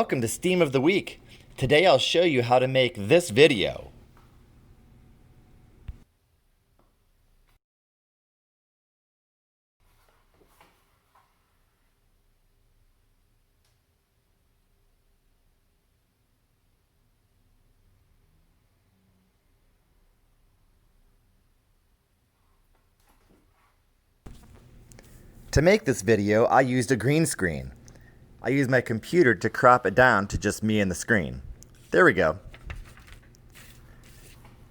Welcome to Steam of the Week. Today I'll show you how to make this video. To make this video, I used a green screen. I used my computer to crop it down to just me and the screen. There we go.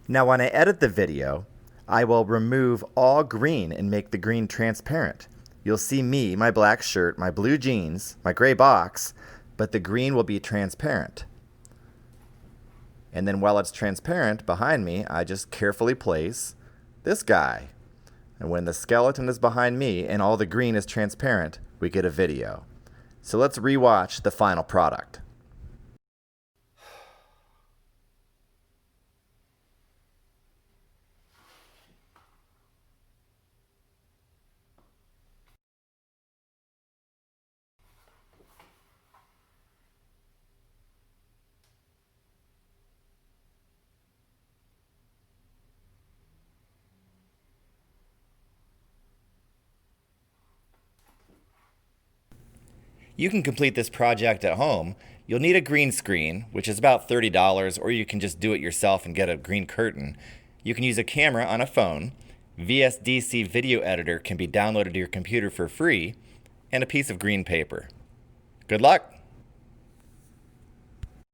Now when I edit the video, I will remove all green and make the green transparent. You'll see me, my black shirt, my blue jeans, my gray box, but the green will be transparent. And then while it's transparent behind me, I just carefully place this guy. And when the skeleton is behind me and all the green is transparent, we get a video. So let's rewatch the final product. You can complete this project at home. You'll need a green screen, which is about $30, or you can just do it yourself and get a green curtain. You can use a camera on a phone. VSDC Video Editor can be downloaded to your computer for free, and a piece of green paper. Good luck!